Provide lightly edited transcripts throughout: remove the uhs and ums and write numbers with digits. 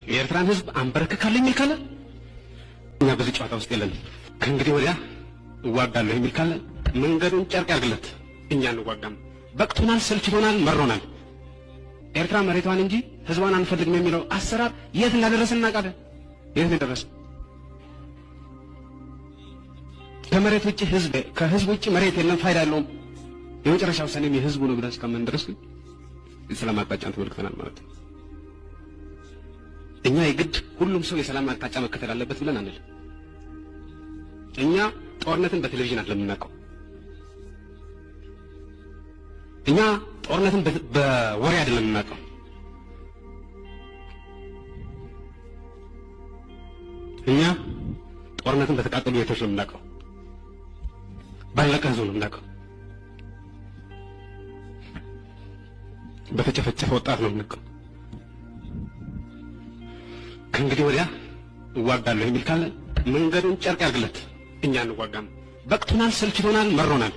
የኤርትራን ህዝብ አንበረክካለሁ የሚል ካለ እኛ በዚህ ጨዋታ ውስጥ የለንም። ከእንግዲህ ወዲያ እዋጋለሁ የሚል ካለ መንገዱን ጨርቅ ያርግለት። እኛ እንዋጋም። በቅቶናል፣ ሰልችቶናል፣ መሮናል። ኤርትራ መሬቷን እንጂ ህዝቧን አንፈልግም የሚለው አሰራር የት እንዳደረሰን እናውቃለን። የት እንደደረሰ ከመሬት ውጪ ህዝብ ከህዝብ ውጪ መሬት የለም፣ ፋይዳ የለውም። የመጨረሻው ሰኔም የህዝቡ ነው ብለን እስከምንደርስ ግን የሰላም አቅጣጫን ተመልክተናል ማለት ነው። እኛ የግድ ሁሉም ሰው የሰላም አቅጣጫ መከተል አለበት ብለን አንል። እኛ ጦርነትን በቴሌቪዥን አይደለም የምናውቀው። እኛ ጦርነትን በወሬ አይደለም የምናውቀው። እኛ ጦርነትን በተቃጠሉ ቤቶች ነው የምናውቀው። ባለቀ ህዝብ ነው የምናውቀው። በተጨፈጨፈ ወጣት ነው የምናውቀው። ከእንግዲህ ወዲያ እዋጋለሁ የሚል ካለ መንገዱን ጨርቅ ያርግለት። እኛ እንዋጋም። በቅቶናል፣ ሰልችቶናል፣ መሮናል።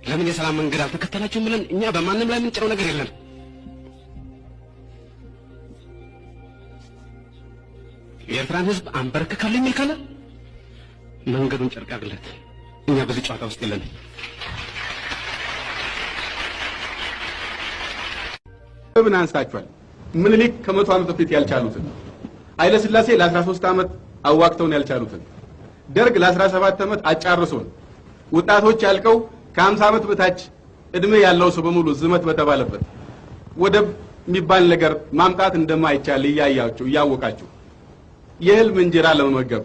ለምን የሰላም መንገድ አልተከተላችሁም ብለን እኛ በማንም ላይ የምንጭረው ነገር የለም። የኤርትራን ህዝብ አንበረክካለሁ የሚል ካለ መንገዱን ጨርቅ ያርግለት። እኛ በዚህ ጨዋታ ውስጥ የለንም። ምን አንስታችኋል? ምኒልክ ከ100 ዓመት በፊት ያልቻሉትን፣ ኃይለ ሥላሴ ለ13 ዓመት አዋክተውን ያልቻሉትን፣ ደርግ ለ17 ዓመት አጫርሶን፣ ወጣቶች ያልቀው ከ50 ዓመት በታች እድሜ ያለው ሰው በሙሉ ዝመት በተባለበት ወደብ የሚባል ነገር ማምጣት እንደማይቻል እያወቃችሁ የህልም እንጀራ ለመመገብ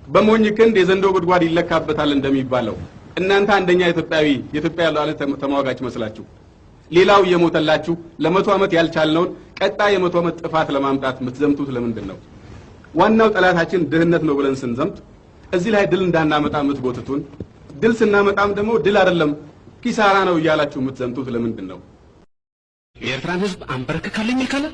በሞኝ ክንድ የዘንዶ ጉድጓድ ይለካበታል እንደሚባለው እናንተ አንደኛ የኢትዮጵያ ሉዓላዊነት ተሟጋች መስላችሁ ሌላው እየሞተላችሁ ለ100 ዓመት ያልቻልነውን ቀጣይ የ100 ዓመት ጥፋት ለማምጣት የምትዘምቱት ለምንድን ነው? ዋናው ጠላታችን ድህነት ነው ብለን ስንዘምት እዚህ ላይ ድል እንዳናመጣ የምትጎትቱን፣ ድል ስናመጣም ደግሞ ድል አይደለም ኪሳራ ነው እያላችሁ የምትዘምቱት ለምንድን ነው? የኤርትራን ህዝብ አንበረክካለሁ የሚል ካለ